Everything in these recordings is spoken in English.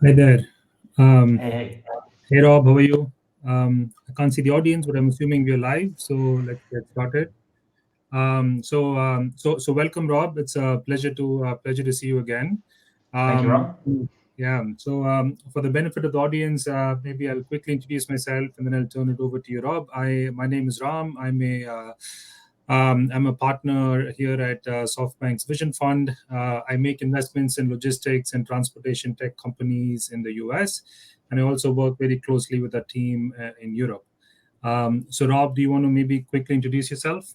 Hi there. Um, Hey, hey. hey Rob, how are you? I can't see the audience, but I'm assuming we're live, so let's get started. So welcome, Rob. It's a pleasure to see you again. Thank you, Um, Ron. yeah. For the benefit of the audience, maybe I'll quickly introduce myself, and then I'll turn it over to you, Rob. My name is Ram. I'm a partner here at Softbank's Vision Fund. I make investments in logistics and transportation tech companies in the US, and I also work very closely with a team in Europe. So, Rob, do you want to maybe quickly introduce yourself?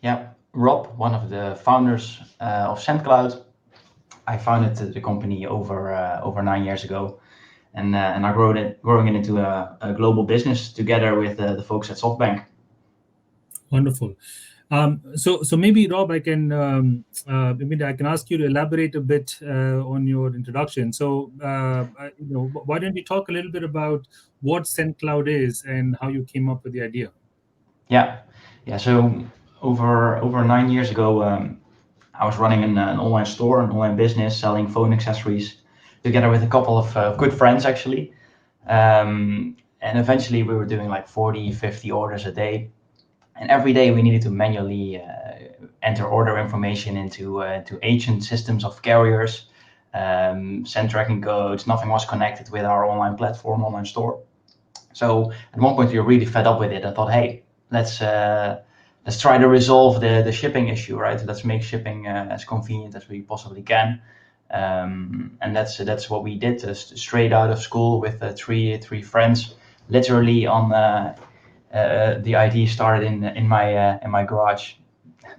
Yeah, Rob, one of the founders of SendCloud. I founded the company over 9 years ago, and I growing it into a global business together with the folks at Softbank. Wonderful. So maybe Rob, maybe I can ask you to elaborate a bit on your introduction. Why don't you talk a little bit about what SendCloud is and how you came up with the idea? Yeah, yeah. So over 9 years ago, I was running an online store, an online business, selling phone accessories, together with a couple of good friends actually. And eventually, we were doing like 40, 50 orders a day. And every day we needed to manually enter order information into ancient systems of carriers, send tracking codes. Nothing was connected with our online platform, online store. So at one point we were really fed up with it. I thought, hey, let's uh, let's try to resolve the shipping issue, right? Let's make shipping as convenient as we possibly can. And that's what we did, straight out of school with three friends, literally on the idea started in my garage,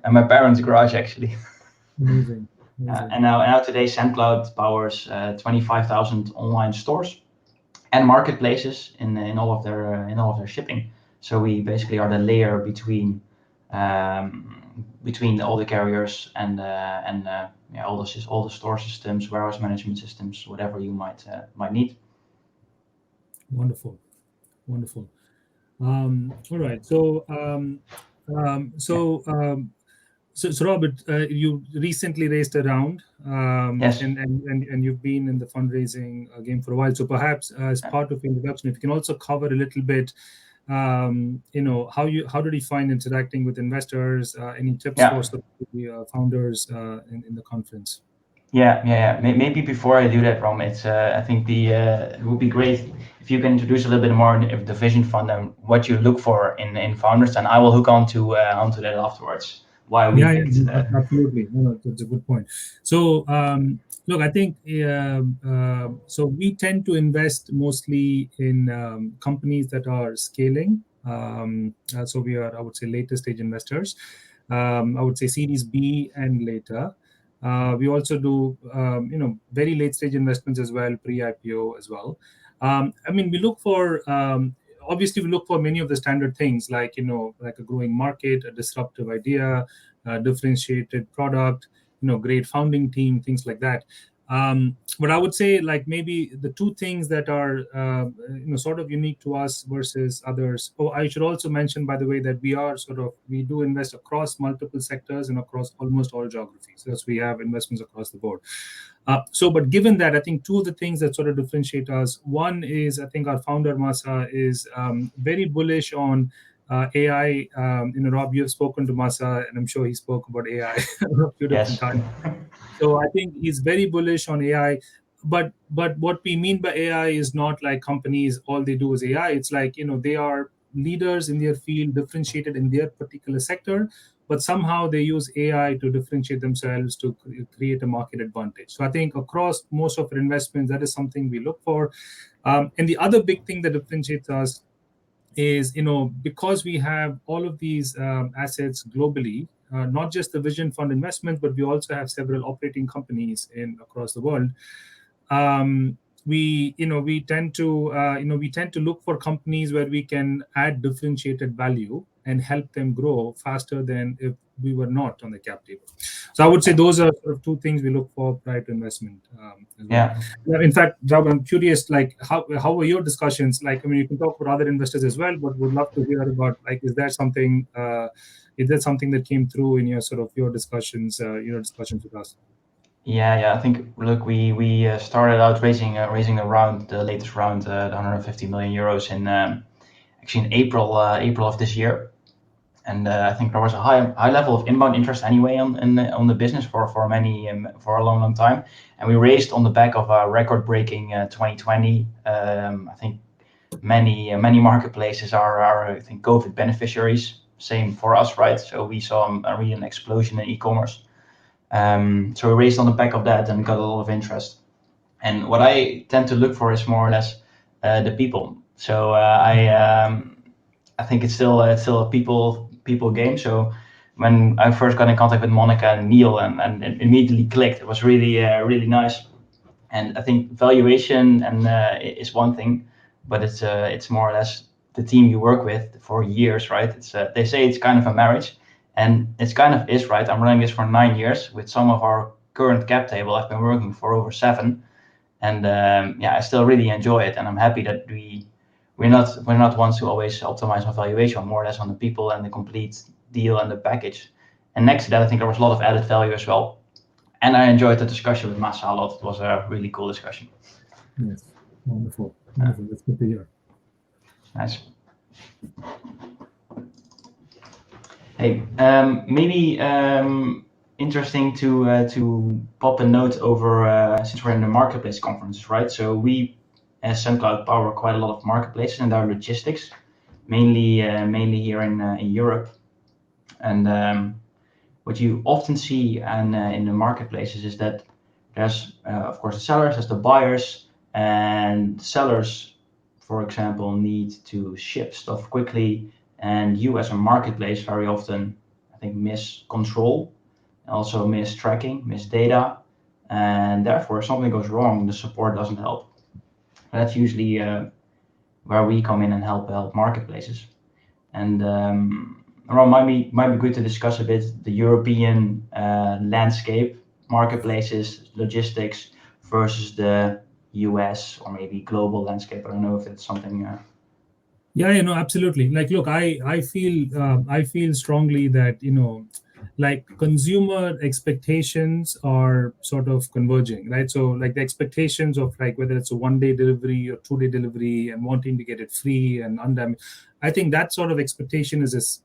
and my parents' garage actually. Amazing, amazing. And now today, SendCloud powers 25,000 online stores and marketplaces in all of their shipping. So we basically are the layer between all the carriers and yeah, all the store systems, warehouse management systems, whatever you might need. Wonderful, wonderful. All right. Um, Yeah. so, um, so Robert, you recently raised a round, Yes. and you've been in the fundraising game for a while. So perhaps as part of your introduction, if you can also cover a little bit, how did you find interacting with investors? Any tips for Yeah. sort of the founders in the conference? Yeah. Maybe before I do that, Rom, I think it would be great if you can introduce a little bit more of the Vision Fund and what you look for in founders, and I will hook onto that afterwards. Why we Yeah, picked. no, absolutely. No, that's a good point. So, look, I think so. We tend to invest mostly in companies that are scaling. So we are, I would say, later stage investors. I would say Series B and later. We also do, very late stage investments as well, pre-IPO as well. I mean, we look for obviously we look for many of the standard things like like a growing market, a disruptive idea, differentiated product, great founding team, things like that. But I would say like maybe the two things that are sort of unique to us versus others. Oh, I should also mention, by the way, that we do invest across multiple sectors and across almost all geographies. So we have investments across the board. But given that, I think two of the things that sort of differentiate us, one is I think our founder Masa is very bullish on AI. Rob, you have spoken to Masa, and I'm sure he spoke about AI a few different Yes. times. So I think he's very bullish on AI. But what we mean by AI is not like companies all they do is AI. It's like they are leaders in their field, differentiated in their particular sector, but somehow they use AI to differentiate themselves to create a market advantage. So I think across most of our investments, that is something we look for. And the other big thing that differentiates us is because we have all of these assets globally, not just the vision fund investment, but we also have several operating companies in across the world. We tend to look for companies where we can add differentiated value and help them grow faster than if we were not on the cap table. So I would say Yeah. those are sort of two things we look for prior to investment as well. Yeah. Yeah, in fact, Rob, I'm curious, like how were your discussions? Like, I mean, you can talk about other investors as well, but would love to hear about like, is that something that came through in your sort of your discussions with us? Yeah. I think, look, we started out raising the round, the latest round, the 150 million euros in actually in April of this year. And I think there was a high level of inbound interest anyway on the business for a long time. And we raised on the back of a record breaking 2020. I think many marketplaces are I think COVID beneficiaries. Same for us, right? So we saw a real explosion in e-commerce. So we raised on the back of that and got a lot of interest. And what I tend to look for is more or less the people. So I think it's still a people game. So when I first got in contact with Monica and Neil, and it immediately clicked. It was really nice. And I think valuation and is one thing, but it's more or less the team you work with for years, right? It's they say it's kind of a marriage, and it's kind of is, right. I'm running this for 9 years with some of our current cap table. I've been working for over 7, and yeah, I still really enjoy it, and I'm happy that we're not ones who always optimize on valuation, more or less on the people and the complete deal and the package. And next to that, I think there was a lot of added value as well. And I enjoyed the discussion with Massa a lot. It was a really cool discussion. Yes, wonderful, Yeah, wonderful. That's good to hear. nice. Hey, maybe interesting to pop a note over since we're in the marketplace conference, right? So we, as SendCloud, power quite a lot of marketplaces and our logistics, mainly here in Europe. And what you often see in the marketplaces is that there's of course the sellers, there's the buyers, and sellers, for example, need to ship stuff quickly, and you as a marketplace very often, I think, miss control, also miss tracking, miss data, and therefore if something goes wrong, the support doesn't help. That's usually where we come in and help marketplaces. And Ron, might be good to discuss a bit the European landscape, marketplaces, logistics versus the US or maybe global landscape. I don't know if it's something. Yeah, absolutely. Like, look, I feel strongly that like consumer expectations are sort of converging, right? So like the expectations of like whether it's a 1 day delivery or 2 day delivery and wanting to get it free and undamaged, I think that sort of expectation it's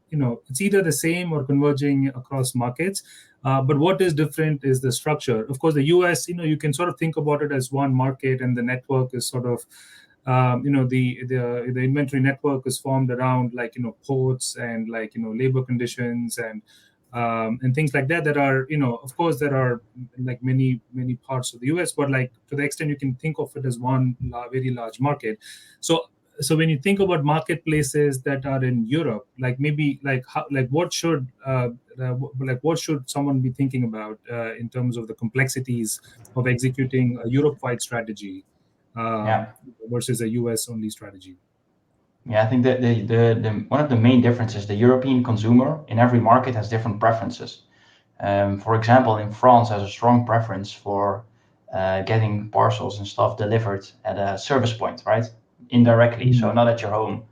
either the same or converging across markets. But what is different is the structure. Of course, the US, you can sort of think about it as one market, and the network is sort of the inventory network is formed around like ports and like labor conditions and things like that are of course there are like many parts of the US, but like to the extent you can think of it as one very large market. So when you think about marketplaces that are in Europe, like maybe like how, like what should someone be thinking about in terms of the complexities of executing a Europe-wide strategy um, Yeah, versus a US only strategy? yeah. I think that the one of the main differences, the European consumer in every market has different preferences. For example, in France, has a strong preference for getting parcels and stuff delivered at a service point, right? Indirectly, so Mm. not at your home.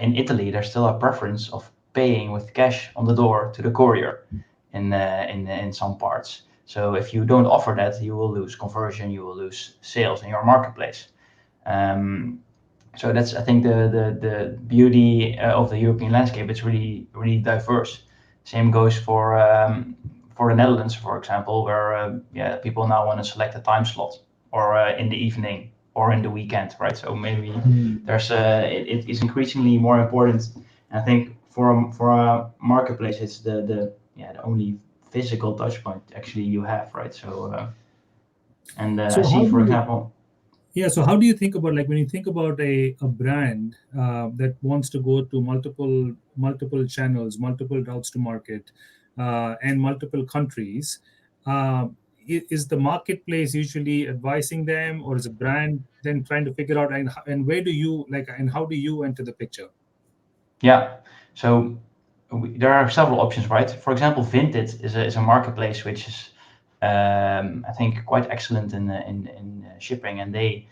In Italy, there's still a preference of paying with cash on the door to the courier in some parts. So if you don't offer that, you will lose conversion, you will lose sales in your marketplace. Um, so that's, I think, the beauty of the European landscape. It's really diverse. Same goes for the Netherlands, for example, where yeah, people now want to select a time slot or in the evening or in the weekend, right? So maybe Mm. it is increasingly more important. And I think for a marketplace, it's the only physical touch point actually you have, right? So and I So see, how do for you example, Yeah, so how do you think about like when you think about a brand that wants to go to multiple channels, multiple routes to market, and multiple countries? Uh, is the marketplace usually advising them, or is a brand then trying to figure out and where do you like and how do you enter the picture? yeah. So there are several options, right? For example, Vinted is a marketplace which is, I think, quite excellent in shipping, and they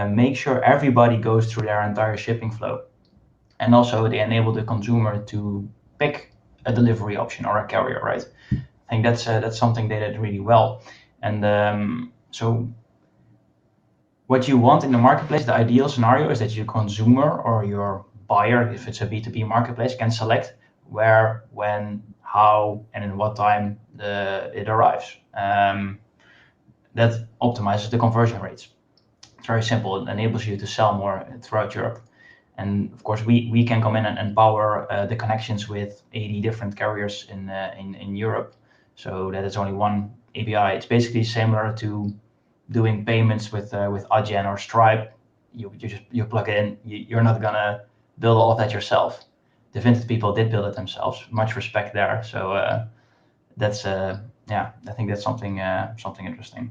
make sure everybody goes through their entire shipping flow, and also they enable the consumer to pick a delivery option or a carrier, right? I think that's something they did really well. And so what you want in the marketplace, the ideal scenario is that your consumer or your buyer, if it's a B2B marketplace, can select where, when, how, and in what time it arrives. That optimizes the conversion rates. It's very simple. It enables you to sell more throughout Europe. And of course, we can come in and empower the connections with 80 different carriers in Europe. So that is only one API. It's basically similar to doing payments with Adyen or Stripe. You plug it in. You're not gonna build all of that yourself. The Vinted people did build it themselves. Much respect there. So that's yeah, I think that's something interesting.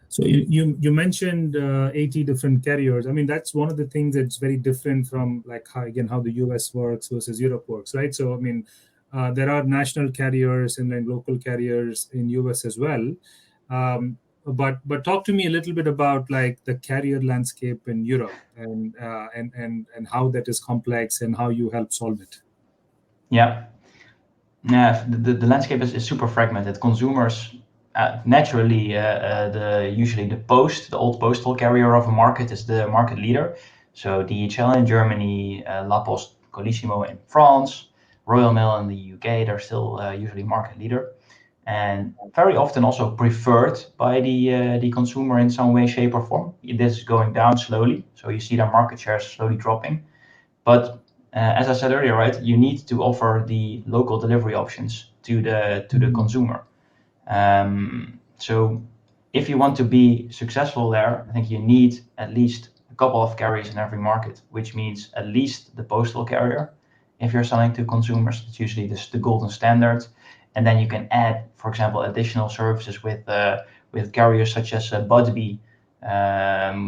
So you mentioned 80 different carriers. I mean, that's one of the things that's very different from like how the US works versus Europe works, right? So I mean, there are national carriers and then local carriers in US as well. But talk to me a little bit about like the carrier landscape in Europe and how that is complex and how you help solve it. Yeah. Yeah, the landscape is super fragmented. Consumers naturally, usually the old postal carrier of a market is the market leader. So DHL in Germany, La Poste Colissimo in France, Royal Mail in the UK, they're still usually market leader, and very often also preferred by the consumer in some way, shape, or form. This is going down slowly, so you see their market shares slowly dropping. But as I said earlier, right, you need to offer the local delivery options to the consumer. So if you want to be successful there, I think you need at least a couple of carriers in every market, which means at least the postal carrier. If you're selling to consumers, it's usually the golden standard, and then you can add, for example, additional services with carriers such as Budbee,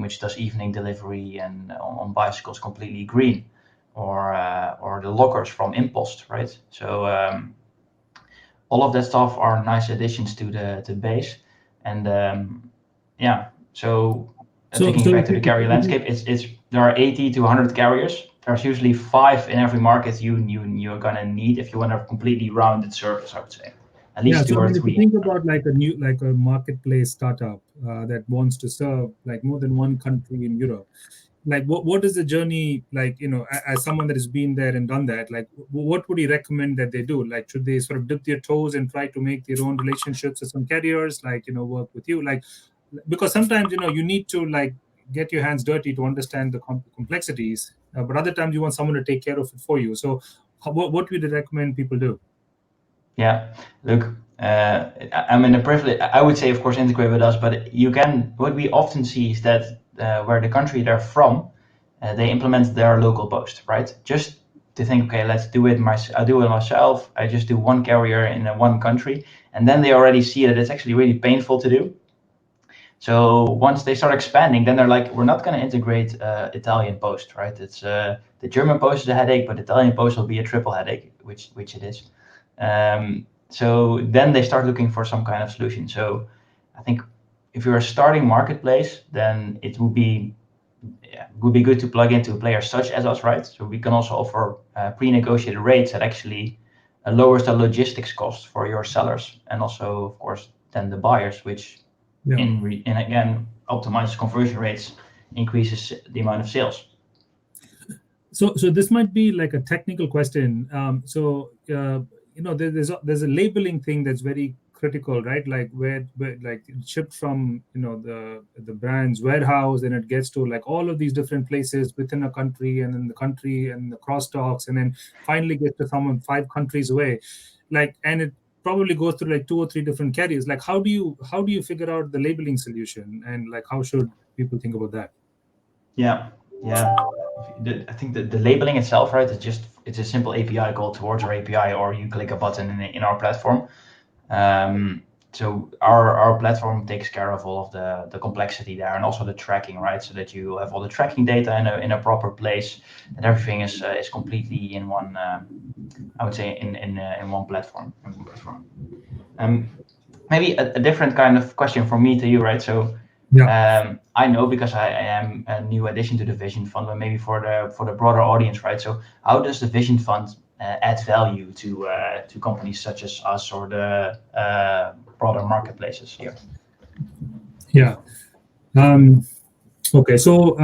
which does evening delivery and on bicycles completely green, or the lockers from Impost, right? So all of that stuff are nice additions to the base, and yeah. So taking it back to the carrier landscape, it's there are 80 to 100 carriers. There's usually 5 in every market you're gonna need if you want a completely rounded service. I would say at least Yeah, 2 so I or mean, if you 3. think about like a marketplace startup that wants to serve like more than one country in Europe, like what is the journey like? As someone that has been there and done that, like what would you recommend that they do? Like, should they sort of dip their toes and try to make their own relationships with some carriers, like work with you, like because sometimes you need to like get your hands dirty to understand the complexities, but other times you want someone to take care of it for you. So, what would you recommend people do? Yeah, look, I'm in a privilege. I would say, of course, integrate with us, but you can. What we often see is that where the country they're from, they implement their local post, right? Just to think, okay, let's do it. I do it myself. I just do one carrier in one country, and then they already see that it's actually really painful to do. So once they start expanding, then they're like, we're not going to integrate Italian post, right? It's the German post is a headache, but Italian post will be a triple headache, which it is. So then they start looking for some kind of solution. So I think if you're a starting marketplace, then it would be good to plug into players such as us, right? So we can also offer pre-negotiated rates that actually lowers the logistics cost for your sellers, and also, of course, then the buyers, which Yeah. and again optimizes conversion rates, increases the amount of sales. So this might be like a technical question. There's a labeling thing that's very critical, right? Like where like it's shipped from the brand's warehouse, and it gets to like all of these different places within a country, and then the country and the crosstalks, and then finally gets to someone 5 countries away, like, and it probably goes through like 2 or 3 different carriers. Like how do you figure out the labeling solution, and like how should people think about that? Yeah, yeah. I think the labeling itself, right? It's a simple API call towards our API, or you click a button in our platform. So our platform takes care of all of the complexity there, and also the tracking, right? So that you have all the tracking data in a proper place, and everything is completely in one. I would say in one platform. Maybe a different kind of question from me to you, right? So Yeah. I know, because I am a new addition to the Vision Fund, but maybe for the broader audience, right? So how does the Vision Fund add value to companies such as us, or the broader marketplaces here? Yeah. Um, okay. So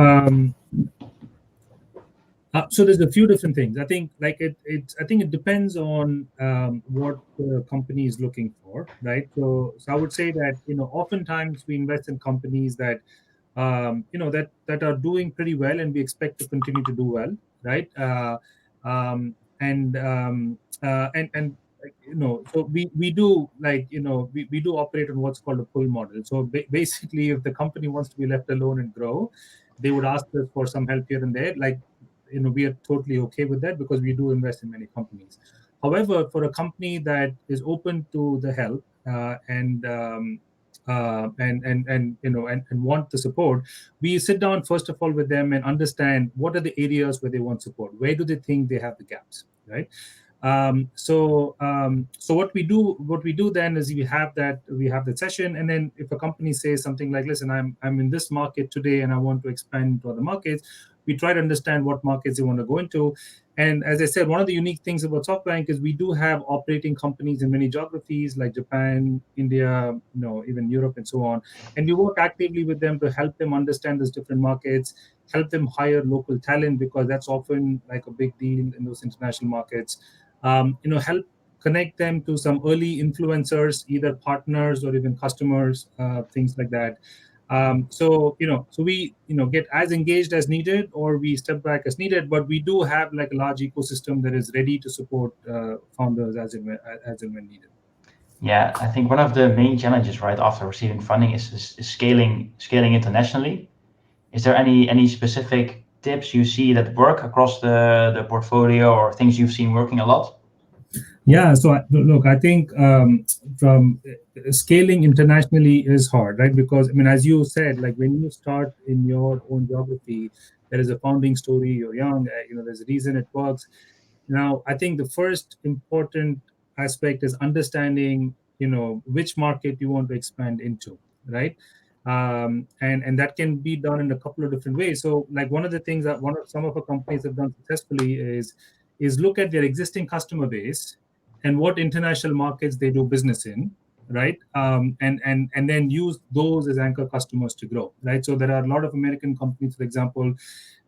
there's a few different things. I think like I think it depends on what the company is looking for, right? So I would say that oftentimes we invest in companies that that are doing pretty well, and we expect to continue to do well, right? And like, so we do like we do operate on what's called a pull model. So basically, if the company wants to be left alone and grow, they would ask us for some help here and there. Like we are totally okay with that because we do invest in many companies. However, for a company that is open to the help and want the support, we sit down first of all with them and understand what are the areas where they want support, where do they think they have the gaps, right? So what we do then is we have that session, and then if a company says something like, listen, I'm in this market today and I want to expand to other markets, we try to understand what markets they want to go into. And as I said, one of the unique things about Softbank is we do have operating companies in many geographies like Japan, India, even Europe, and so on. And we work actively with them to help them understand those different markets, help them hire local talent because that's often like a big deal in those international markets. Help connect them to some early influencers, either partners or even customers, things like that. So we get as engaged as needed, or we step back as needed, but we do have like a large ecosystem that is ready to support founders as and when needed. Yeah, I think one of the main challenges right after receiving funding is scaling internationally. Is there any specific tips you see that work across the portfolio or things you've seen working a lot? Yeah, so look, I think from scaling internationally is hard, right? Because I mean, as you said, like when you start in your own geography, there is a founding story. You're young, there's a reason it works. Now, I think the first important aspect is understanding, which market you want to expand into, right? And that can be done in a couple of different ways. So, like one of the things that some of our companies have done successfully is look at their existing customer base and what international markets they do business in, right? And then use those as anchor customers to grow, right? So there are a lot of American companies, for example,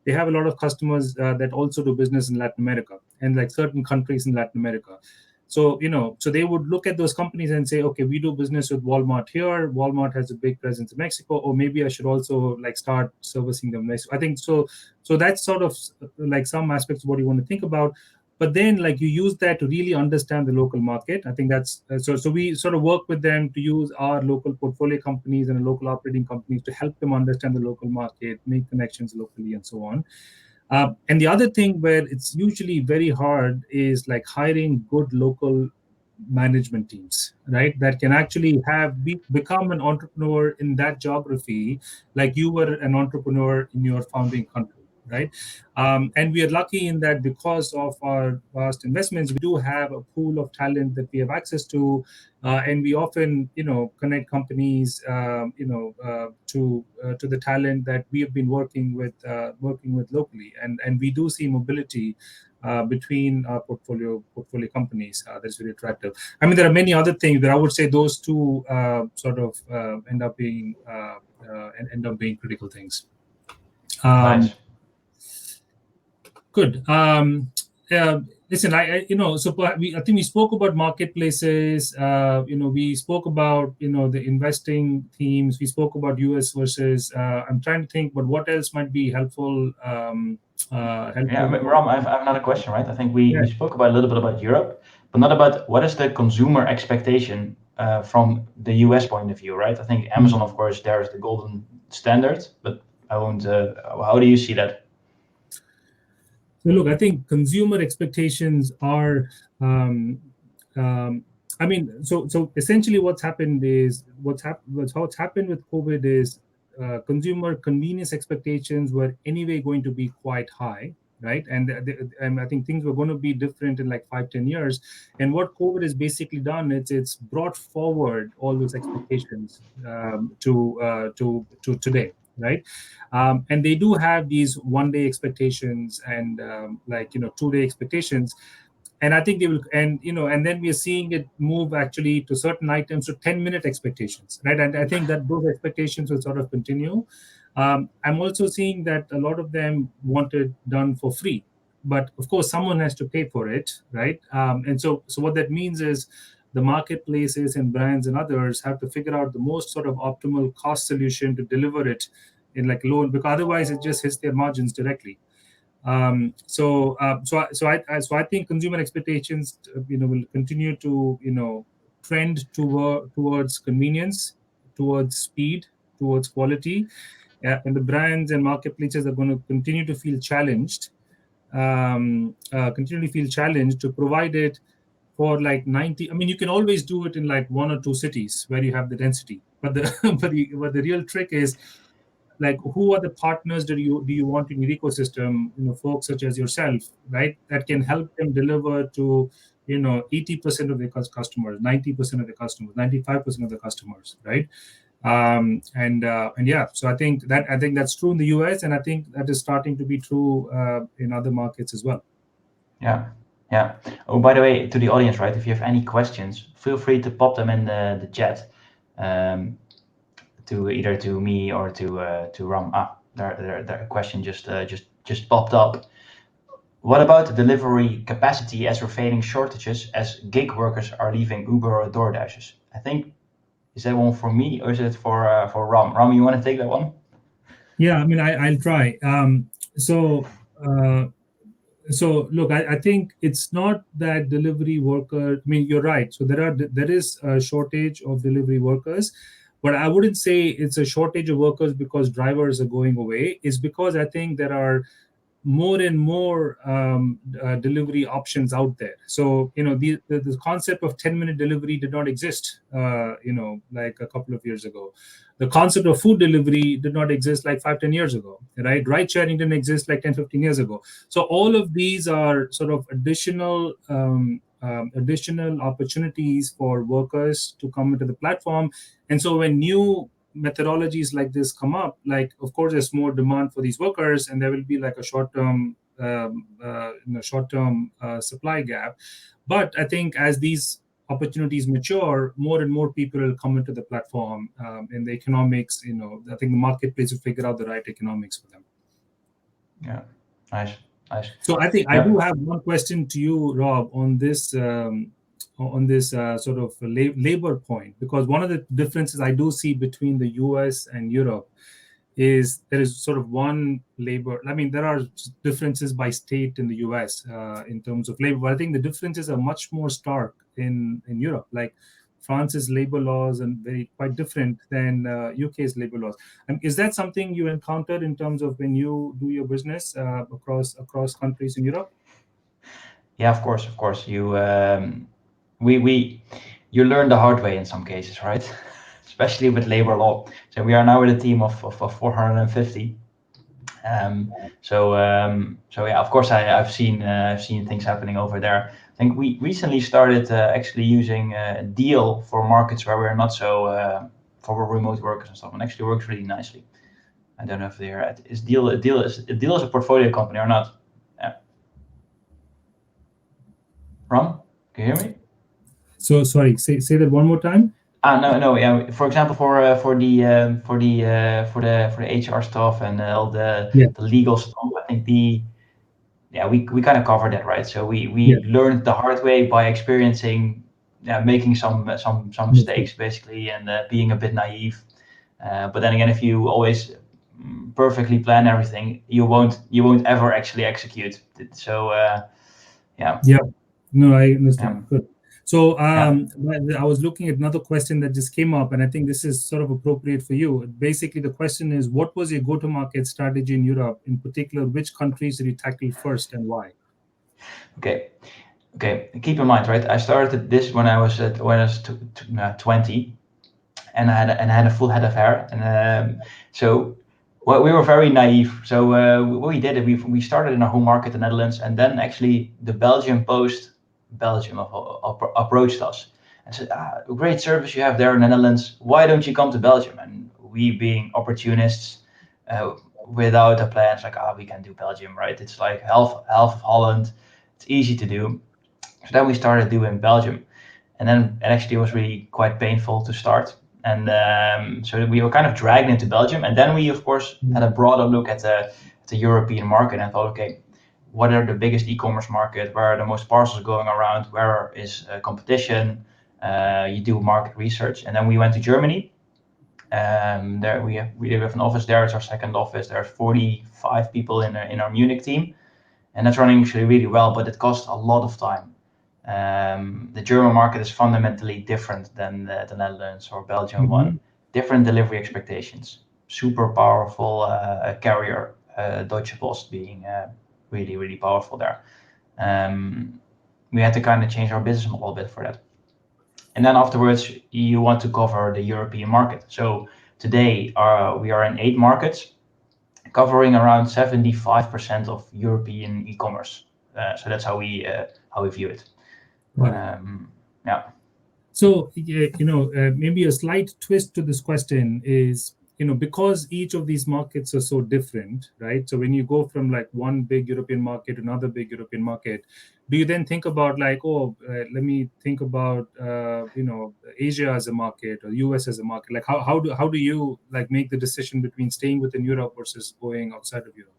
they have a lot of customers that also do business in Latin America and like certain countries in Latin America. So they would look at those companies and say, okay, we do business with Walmart here. Walmart has a big presence in Mexico, or maybe I should also like start servicing them. I think so. So that's sort of like some aspects of what you want to think about. But then, like you use that to really understand the local market. I think that's so. So we sort of work with them to use our local portfolio companies and local operating companies to help them understand the local market, make connections locally, and so on. And the other thing where it's usually very hard is like hiring good local management teams, right? That can actually become an entrepreneur in that geography, like you were an entrepreneur in your founding country, right? And we are lucky in that because of our vast investments, we do have a pool of talent that we have access to, and we often, connect companies, to the talent that we have been working with locally, and we do see mobility between our portfolio companies. That's very attractive. I mean, there are many other things, but I would say those two sort of end up being critical things. Um, Nice. Good. Listen, I think we spoke about marketplaces. We spoke about the investing themes. We spoke about US versus. I'm trying to think, but what else might be helpful? Yeah, Helpful for. Ram, I have another question, right? I think we, Yeah. we spoke about a little bit about Europe, but not about what is the consumer expectation from the US point of view, right? I think Amazon, of course, there is the golden standard, but I won't. How do you see that? So look, I think consumer expectations are. Um, um, I mean, so essentially, what's happened with COVID is consumer convenience expectations were anyway going to be quite high, right? And I think things were going to be different in like 5-10 years. And what COVID has basically done, it's brought forward all those expectations to today, right? And they do have these 1 day expectations and 2 day expectations. And I think they will, and and then we are seeing it move actually to certain items to 10-minute expectations, right? And I think that those expectations will sort of continue. I'm also seeing that a lot of them want it done for free, but of course someone has to pay for it, right? And so what that means is the marketplaces and brands and others have to figure out the most sort of optimal cost solution to deliver it in like low, because otherwise it just hits their margins directly. So I think consumer expectations, will continue to, trend towards convenience, towards speed, towards quality, and the brands and marketplaces are going to continually feel challenged to provide it for like 90. I mean, you can always do it in like one or two cities where you have the density, but the but the real trick is like who are the partners that you want in your ecosystem, folks such as yourself, right, that can help them deliver to 80% of the customers, 90% of the customers, 95% of the customers, right? And yeah, so I think that's true in the US, and I think that is starting to be true in other markets as well. Yeah, yeah. Oh, by the way, to the audience, right? If you have any questions, feel free to pop them in the chat, um, to either to me or to Ram. There a question just popped up. What about the delivery capacity as we're facing shortages as gig workers are leaving Uber or DoorDashes? I think, is that one for me or is it for Ram? Ram, you want to take that one? Yeah, I mean, I'll try. So uh, so look, I think it's not that delivery worker. I mean, you're right. So there is a shortage of delivery workers, but I wouldn't say it's a shortage of workers because drivers are going away. It's because I think there are more and more delivery options out there. So the concept of 10-minute delivery did not exist, like a couple of years ago. The concept of food delivery did not exist like 5-10 years ago, right? Ride sharing didn't exist like 10-15 years ago. So all of these are sort of additional opportunities for workers to come into the platform. And so when new methodologies like this come up, like of course there's more demand for these workers, and there will be like a short-term supply gap. But I think as these opportunities mature, more and more people will come into the platform, and the economics. I think the marketplace will figure out the right economics for them. Yeah, nice, nice. So I think I Yeah, do have one question to you, Rob, on this sort of labor point, because one of the differences I do see between the US and Europe is there is sort of one labor. I mean, there are differences by state in the US in terms of labor, but I think the differences are much more stark in Europe. Like France's labor laws and very quite different than UK's labor laws. Is that something you encountered in terms of when you do your business across countries in Europe? yeah, of course, of course. We you learn the hard way in some cases, right? Especially with labor law. So we are now with a team of 450. So yeah, of course I've seen things happening over there. I think we recently started actually using Deal for markets where we're not so for remote workers and stuff, and actually works really nicely. I don't know if they're at is Deal is a portfolio company or not? Yeah. Ron, can you hear me? So sorry, say that one more time. No, yeah. For example, for the HR stuff and all Yeah, the legal stuff, I think we kind of covered that, right? So yeah, we learned the hard way by experiencing, making some that's good. mistakes basically, and being a bit naive. But then again, if you always perfectly plan everything, you won't ever actually execute it. So yeah, Yeah, no, I yeah, understand. Good. So yeah. I was looking at another question that just came up, and I think this is sort of appropriate for you. Basically, the question is, what was your go-to-market strategy in Europe? In particular, which countries did you tackle first and why? Okay. Okay, keep in mind, right? I started this when I was 20, and I had a full head of hair, and so well, we were very naive. So what we did, we started in our home market, the Netherlands, and then actually the Belgian Post, Belgium, approached us and said, "Great service you have there in the Netherlands. Why don't you come to Belgium?" And we, being opportunists, without a plan, it's like, we can do Belgium, right? It's like half of Holland. It's easy to do. So then we started doing Belgium, and then it actually was really quite painful to start. And so we were kind of dragged into Belgium, and then we of course had a broader look at the European market and thought, okay, what are the biggest e-commerce market? Where are the most parcels going around? Where is competition? You do market research, and then we went to Germany. There we have an office there. It's our second office. There's 45 people in our Munich team, and that's running actually really well. But it costs a lot of time. The German market is fundamentally different than the Netherlands or Belgium one. Different delivery expectations. Super powerful carrier, Deutsche Post being really, really powerful there. We had to kind of change our business model a bit for that. And then afterwards, you want to cover the European market. So today we are in 8 markets, covering around 75% of European e-commerce. So that's how we view it. Yeah. So, maybe a slight twist to this question is, because each of these markets are so different, right? So when you go from like one big European market to another big European market, do you then think about like, let me think about, Asia as a market or US as a market? Like how do you like make the decision between staying within Europe versus going outside of Europe?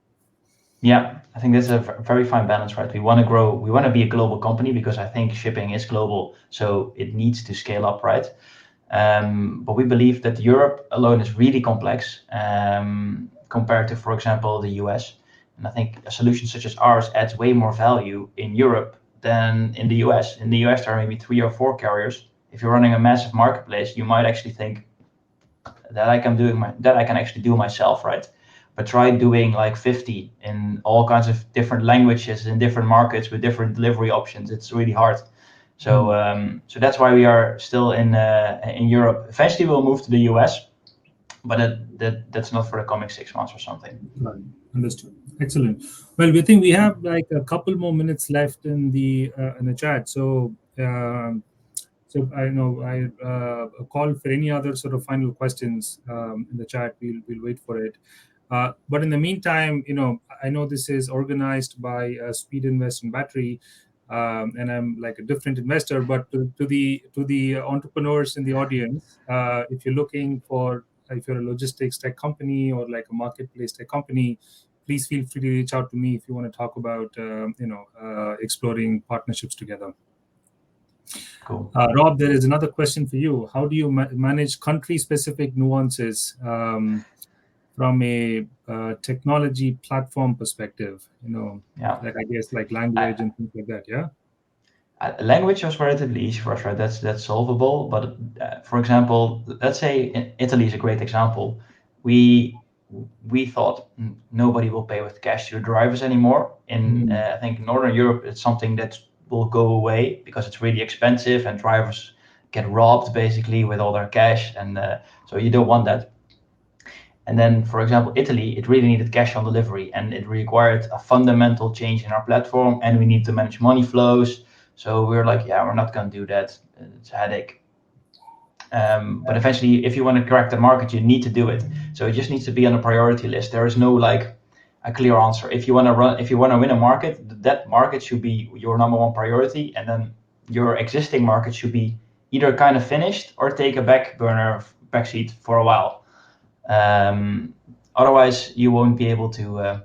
Yeah, I think that's a very fine balance, right? We want to grow, we want to be a global company because I think shipping is global, so it needs to scale up, right? But we believe that Europe alone is really complex compared to, for example, the US. And I think a solution such as ours adds way more value in Europe than in the US. In the US, there are maybe 3 or 4 carriers. If you're running a massive marketplace, you might actually think that I can actually do myself, right? But try doing like 50 in all kinds of different languages in different markets with different delivery options. It's really hard. So so that's why we are still in Europe. Eventually we'll move to the US, but that's not for the coming 6 months or something. Right. Understood. Excellent. Well, we think we have like a couple more minutes left in the chat. So so I know I call for any other sort of final questions in the chat. We'll wait for it. But in the meantime, I know this is organized by Speed Invest and Battery, and I'm like a different investor. But to the entrepreneurs in the audience, if you're looking for, if you're a logistics tech company or like a marketplace tech company, please feel free to reach out to me if you want to talk about exploring partnerships together. Cool. Rob, there is another question for you. How do you manage country-specific nuances from a technology platform perspective? Like I guess like language and things like that. Yeah. Language was relatively easy for us, right? That's solvable. But for example, let's say Italy is a great example. We thought nobody will pay with cash to drivers anymore. In I think Northern Europe, it's something that will go away because it's really expensive and drivers get robbed basically with all their cash, and so you don't want that. And then, for example, Italy, it really needed cash on delivery, and it required a fundamental change in our platform, and we need to manage money flows. So we were like, yeah, we're not going to do that. It's a headache. But eventually, if you want to crack the market, you need to do it. So it just needs to be on a priority list. There is no like a clear answer. If you want to win a market, that market should be your number one priority, and then your existing market should be either kind of finished or take a backseat for a while. Otherwise, you won't be able to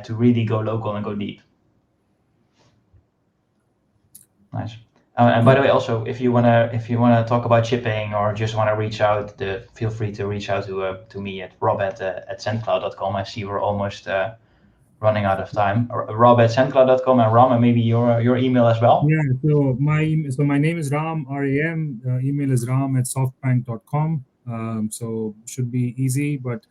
really go local and go deep. Nice. And by the way, also, if you wanna talk about shipping or just wanna reach out, feel free to reach out to me at rob@sendcloud.com. I see we're almost running out of time. rob@sendcloud.com, and Ram, and maybe your email as well. Yeah. So my name is Ram, RAM. Email is ram@softbank.com. So should be easy, but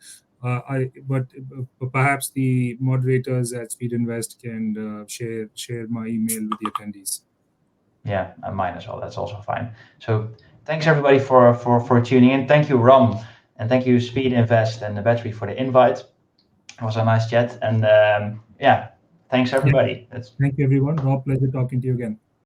perhaps the moderators at Speed Invest can share my email with the attendees. Yeah, and mine as well. That's also fine. So thanks everybody for tuning in. Thank you, Ram, and thank you, Speed Invest and the Battery, for the invite. It was a nice chat, and thanks everybody. Thank you, everyone. Rob, pleasure talking to you again.